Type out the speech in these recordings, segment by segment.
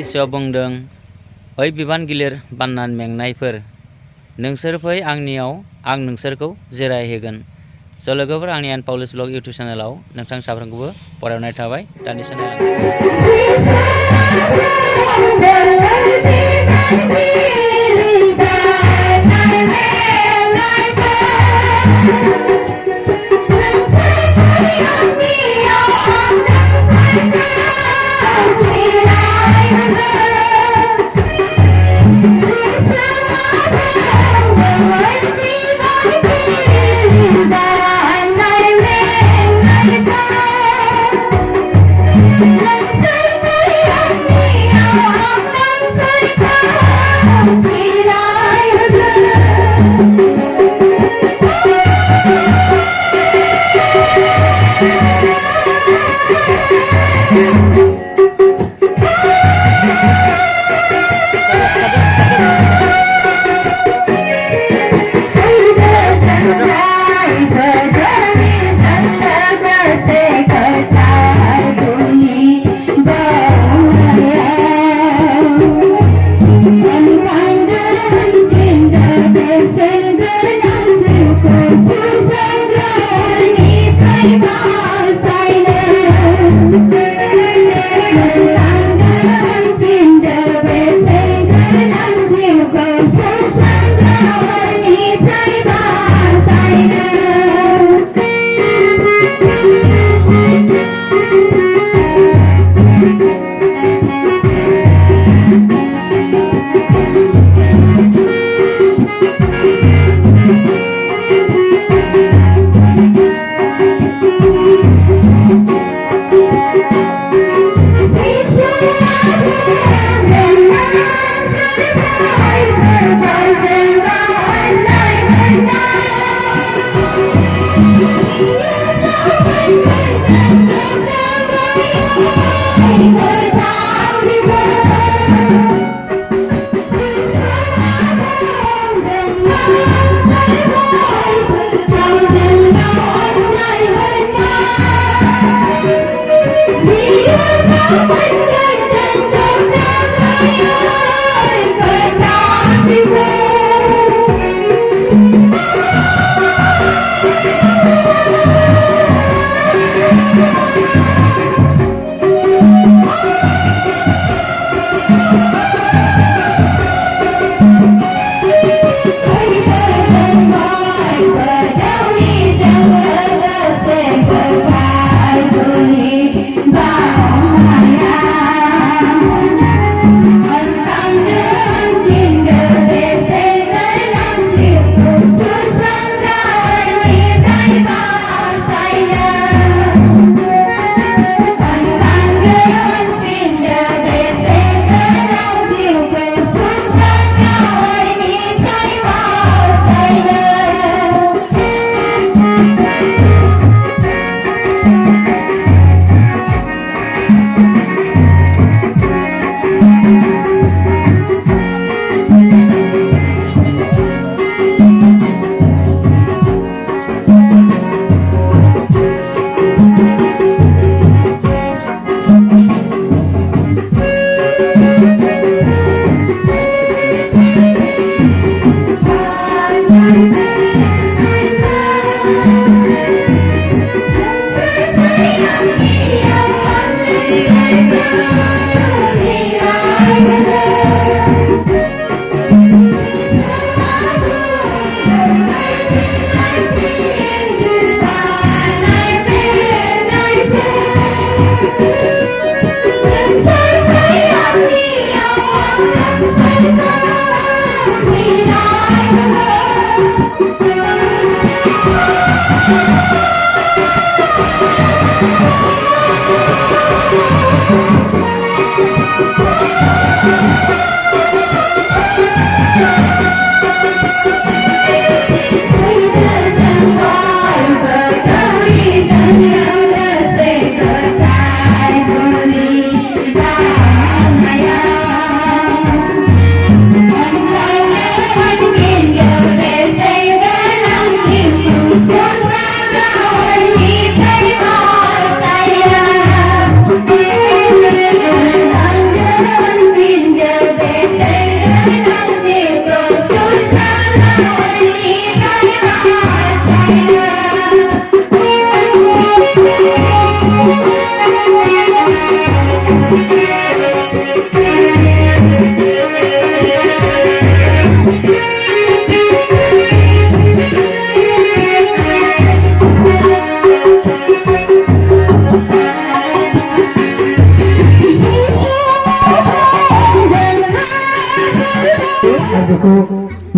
जिसुआ बुंदों, ओइ बिबान गिलिर बाननान मेंनायफोर, नोंसोर फै आंनियाव, आं नोंसोरखौ जिरायहोगोन। स' लोगोफोर, आंनि एन पाउलुस ब्लग इउटुब चेनेलाव नोंथां साफ्रोमखौबो बरायनाय थाबाय। दान्दिसे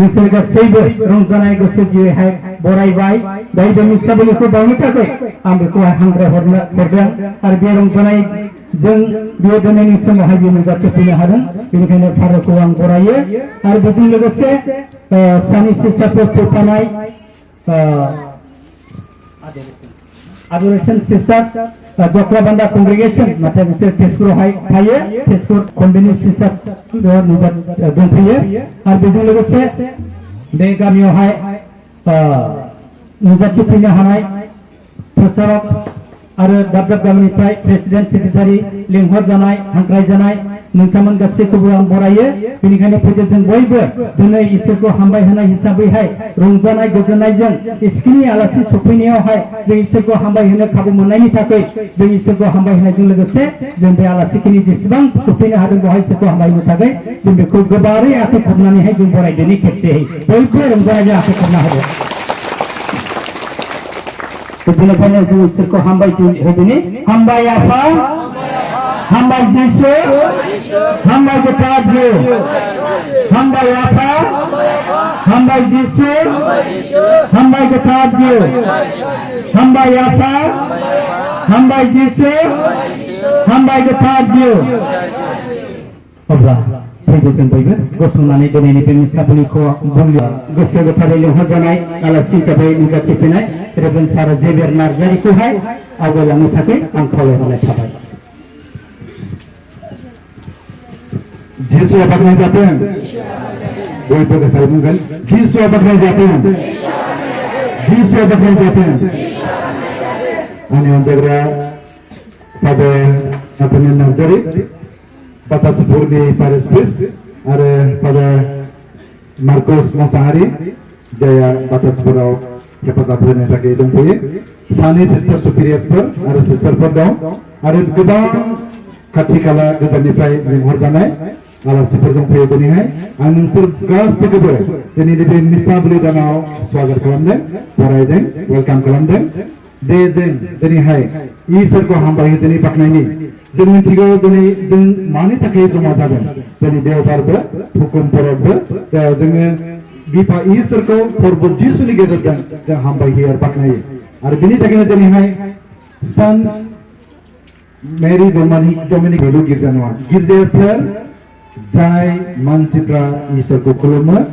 नोंसोर गासैबो रंजानाय गोसो जिउहाय बरायबाय दायो बे मिसाबुलिखौ बावनो थाखाय आं बेखौहाय हांख्राय हरदों आरो बे रंजानायजों बे दिनैनि समावहाय बे नुजाथिफैनो हादों बेनिखायनो भारतखौ आं बरायो आरो बेजों लोगोसे सानि सिस्टारफोर फैफानाय Adoration Sister Joklabandah Congregation नाथाय बिसोर तेजपुरावहाय थायो तेजपुर कन्वेन्टनि सिस्टार दंफैयो आरो बेजों लोगोसे बे गामियावहाय नुजाथिफैनो हानाय प्रसारक आरो दाब दाब गामिनिफ्राय प्रेसिडेन्ट सेक्रेटारि लिंहरजानाय हांख्रायजानाय नोंथांमोन गासैखौबो आं बरायो बेनिखायनो फैदो जों बयबो दिनै इसोरखौ हामबाय होनाय हिसाबैहाय रंजानाय गोजोननायजों इसोरनि आलासि सफैनायावहाय जों इसोरखौ हामबाय होनो खाबु मोननायनि थाखाय जों इसोरखौ हामबाय होनायजों लोगोसे जों बे आलासिखिनि जेसेबां सफैनो हादों बेवहाय इसोरखौ हामबाय होनो थाखाय जों बेखौ गोबारै आखाइ खबनानैहाय जों बरायदोनि खेबसेयै बयबो रंजानायजों आखाइ खबना होदो बेनिखायनो जों इसोरखौ हामबाय होदोनि हामबाय आफा हामबाय जिसु हामबाय गोथार जिउ हामबाय आफा हामबाय जिसु हामबाय गोथार जिउ हामबाय आफा हामबाय जिसु हामबाय गोथार जिउ अब्ला फैदो जों बयबो गसंनानै दिनैनि बे मिसाबुलिखौ गोसो गोथारै लिंहरजानाय आलासि हिसाबै नुजाथिफैनाय रेभेरेन्ड फादार जेभियार नार्जारिखौहाय आवगायलांनो थाखाय आं खावलायहरनाय थाबाय Yesus apakah datang? Boleh saya mungkin. Yesus apakah datang? Yesus apakah datang? Ani antara pada Nathaniel Nazari, pada Sepurni Paris Pris, ada pada Marcos Monsahari, Jaya pada Sepurau Kepada yang tak hitung punya, Sani Sister Superior Spur, ada Sister Perdau, ada kedua katikala kesanifai menghormati alas seperti yang ini hai, anu surga sekeber, jadi lebih misabli danau swagat kalamden, paraiden, welcome kalamden, dejen, jadi hai, Isar ko hambai jadi pakna ini, jadi tiga jadi mana tak itu masalah, jadi dia parba, hukum parba, jadi bipa Isar ko perbud Yesus ni kita jadi hambai hier pakna ini, arbini tak ini jadi hai, San Mary Dominic Belu Girjanwa, Girja sir. Jai mansipra Isarko kuluma,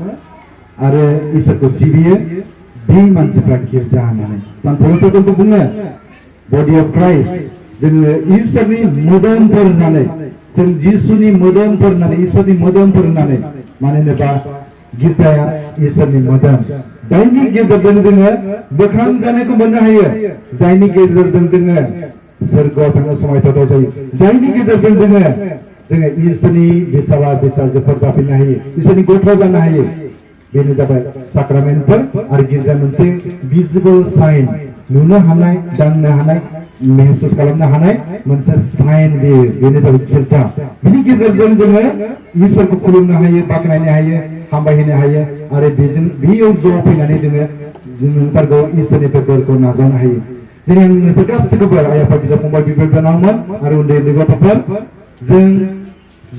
are Isarko sibiye, di mansipra girja hanane. San Paulo itu bunga, body of Christ. Jadi Isar ni modern pernane, jadi Yesus ni modern pernane, Isar ni modern pernane. Mana ni ba girja Isar ni modern. Jai ni girja dengar, bukan jane ko benda haya. Jai ni girja dengar, serga tengah semai tahu jai. Jai ni girja dengar. जोंङो इसोरनि बिसाला बिसा जोफोर जाफैनो हायो इसोरनि गथ' जानो हायो बेनो जाबाय साक्रामेन्टफोर आरो गिर्जा मोनसे भिजिबल साइन नुनो हानाय दांनो हानाय महसुस खालामनो हानाय मोनसे साइन बेनो जाबाय गिर्जा बिनि गेजेरजों जोङो इसोरखौ खुलुमनो हायो बाख्नायनो हायो हामबायहोनो हायो आरो बेजों बेयाव ज' फैनानै जोङो नोंथारगौ इसोरनि बोरखौ नाजावनो हायो जेरै आं नोंसोर गासैखौबो आइ आफा बिदा फंबाय बिबै बिनानावमोन आरो उन्दै उन्दै गथ'फोर जों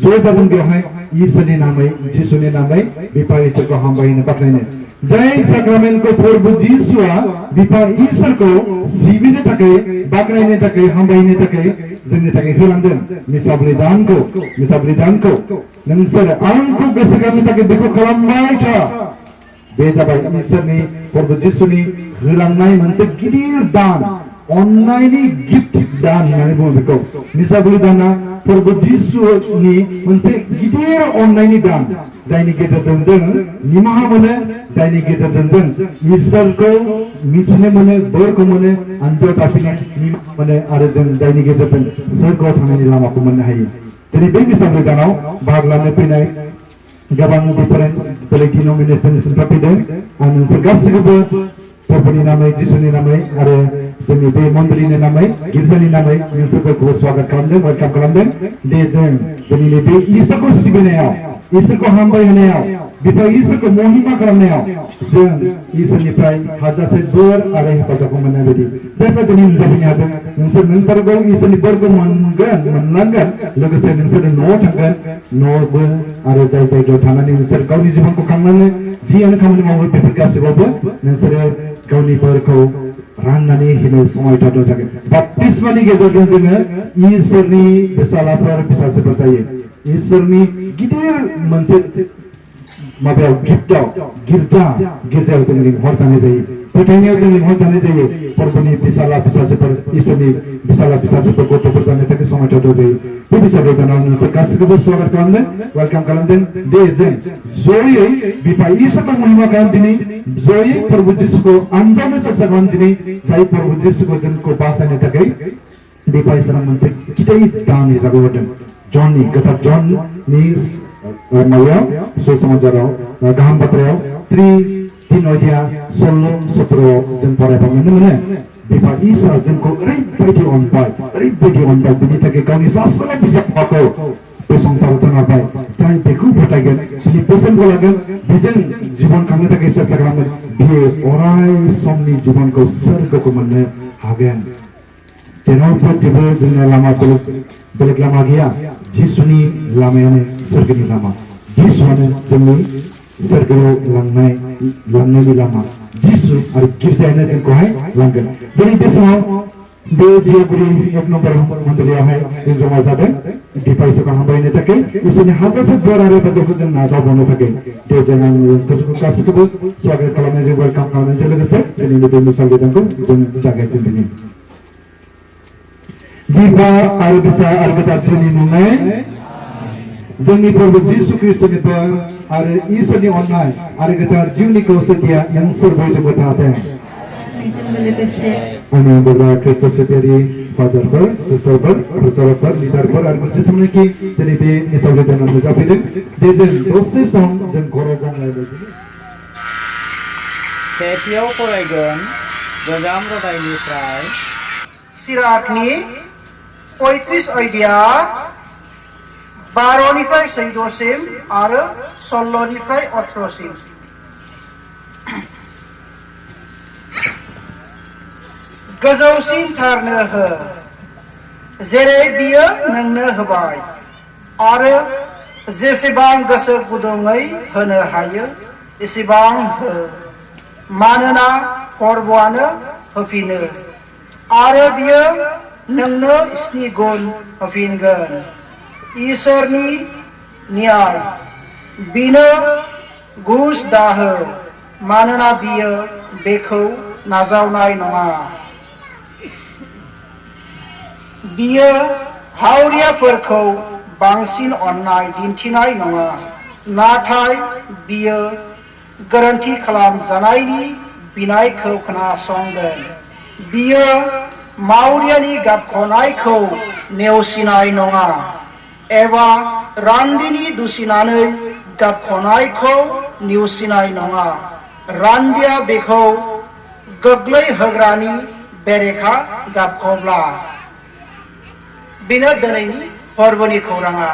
ज' जागोन बेवहाय इसोरनि नामै जिसुनि नामै बिफा इसोरखौ हामबायहोनो बाख्नायनो जाय साक्रामेन्टखौ फोरबो जिसुआ बिफा इसोरखौ सिबिनो थाखाय बाख्नायनो थाखाय हामबायहोनो थाखाय जोंनि थाखाय होलांदों मिसाबुलि दानखौ नोंसोर आंखौ गोसोखांनो थाखाय बेखौ खालामबाय था बे जाबाय इसोरनि फोरबो जिसुनि होलांनाय मोनसे गिदिर दान अन्नायनि गिफ्ट दान होननानै बुङो बेखौ मिसाबुलि दाना फोरबो जिसुनि मोनसे गिदिर अन्नायनि दान जायनि गेजेरजों जों निमाहा मोनो जायनि गेजेरजों जों इसोरखौ मिथिनो मोनो बोरखौ मोनो आनजाद थाफिनो मोनो आरो जों जायनि गेजेरजों सोरगोआव थांनायनि लामाखौ मोननो हायो दिनै बे मिसाबुलि दानाव बाहागो लानो फैनाय गोबां डिफारेन्ट बेलेग डिन'मिनेसननिफ्राय फैदों आं नोंसोर गासैखौबो फोरबोनि नामै जिसुनि नामै आरो जोंनि बे मन्दिरनि नामै गिर्जानि नामै नोंसोरखौ स्वागत खालामदों वेलकाम खालामदों दे जों दिनैनि बे इसोरखौ सिबिनायाव इसोरखौ हामबाय होनायाव बिफा इसोरखौ महिमा खालामनायाव जों इसोरनिफ्राय हाजासे बोर आरो हेफाजाबखौ मोननाय बायदि जायफ्रा दिनै नुजाफैनो हादों नोंसोर नोंथारगौ इसोरनि बोरखौ मोनलांगोन लोगोसे नोंसोर न'आव थांगोन न'आवबो आरो जाय जायगायाव थानानै नोंसोर गावनि जिबनखौ खांनानै जियानो खामानि मावो बेफोर गासैबावबो नोंसोरो गावनि बोरखौ राननानै होनो समायथाव जागोन बाप्तिस्मानि गेजेरजों जोङो इसोरनि फिसालाफोर फिसाजोफोर जायो इसोरनि गिदिर मोनसे माबायाव गिफ्टआव गिर्जायाव जों लिंहर जानाय जायो फोथायनायाव जों लिंहर जानाय जायो फोरबोनि फिसाला फिसाजोफोर इसोरनि फिसाला फिसाजोफोर गथ'फोर जानो थाखाय समायथाव जायो बे बैसागु दानाव नोंसोर गासैखौबो स्वागत खालामदों वेलकाम खालामदों दे जों जयै बिफा इसोरखौ महिमा खालाम दिनै जयै प्रभु जिसुखौ आनजानो सेस्था खालाम दिनै जाय प्रभु जिसुखौ जोंखौ बासायनो थाखाय बिफा इसोरा मोनसे गिदिर दान हिसाबै हरदों ज'ननि गोथार ज'ननि माबायाव सुसमाचाराव गाहाम बाथ्रायाव 3 अध्याय 16-17 जों फरायबा नुनो मोनो बिफा इसोरा जोंखौ ओरैबायदि अनबाय बिनि थाखाय गावनि सासेल' बिजामाखौ बे संसाराव दोनहरबाय जाय बेखौ फोथायगोन बिनि बोसोनखौ लागोन बेजों जिबन खांनो थाखाय सेस्था खालामगोन बियो अराय समनि जिबनखौ सोरगोखौ मोननो हागोन जेरावबो जेबो जोंना लामा बेलेग लामा गैया जिसुनि लामायानो सोरगोनि लामा जिसुआनो जोंनि सोरगोआव लांनायनि लामा जिसु आरो गिर्जायानो जोंखौहाय लांगोन दिनै बे समाव बे जियागुरि 1 नम्बर मन्दिरावहाय जों जमा जादों बिफा इसोरखौ हामबायनो थाखाय इसोरनि हाजासे बोर आरो हेफाजाबखौ जों नाजावबावनो थाखाय दे जों गासैखौबो स्वागत खालामनायजों वेलकाम खालामनायजों लोगोसे दिनैनि बे मोसानाय गोदानखौ जों जागायजेनदों बिफा आरो फिसा आरो गोदाननि मुङै जोंनि प्रभु जिसु ख्रिस्ट'नि बोर आरो इसोरनि अननाय आरो गोथार जिउनि खौसेथिया नोंसोर बयजोंबो थाथों आंनि अनगायै ख्रिस्ट' सिबियारि फादारफोर सिस्टारफोर प्रचारकफोर लिडारफोर आरो जेसेबांनाखि दिनै बे मिसाव गोदानाव नुजाफैदों बे जों दसे सम जों खर' गंलायबाय सेथियाव फरायगोन गोजाम रादायनिफ्राय सिराकनि 35 अध्याय 12निफ्राय 14सिम आरो 16निफ्राय 18सिम गोजौसिन थारनो हो जेरै बियो नोंनो होबाय आरो जेसेबां गोसो गुदुङै होनो हायो एसेबां हो मानोना खरबआनो होफिनो आरो बियो नोंनो 7 गुन होफिनगोन इसोरनि न्याय बिनो घुस दाहो मानोना बियो बेखौ नाजावनाय नङा बियो हावरियाफोरखौ बांसिन अननाय दिन्थिनाय नङा नाथाय बियो गोरोन्थि खालामजानायनि बिनायखौ खोनासंगोन बियो मावरियानि गाबख'नायखौ नेवसिनाय नङा एबा रान्दिनि दुसिनानै गाबख'नायखौ नेवसिनाय नङा रान्दिया बेखौ गोग्लैहोग्रानि बेरेखा गाबख'ब्ला बेनो दिनैनि फोरबोनि खौराङा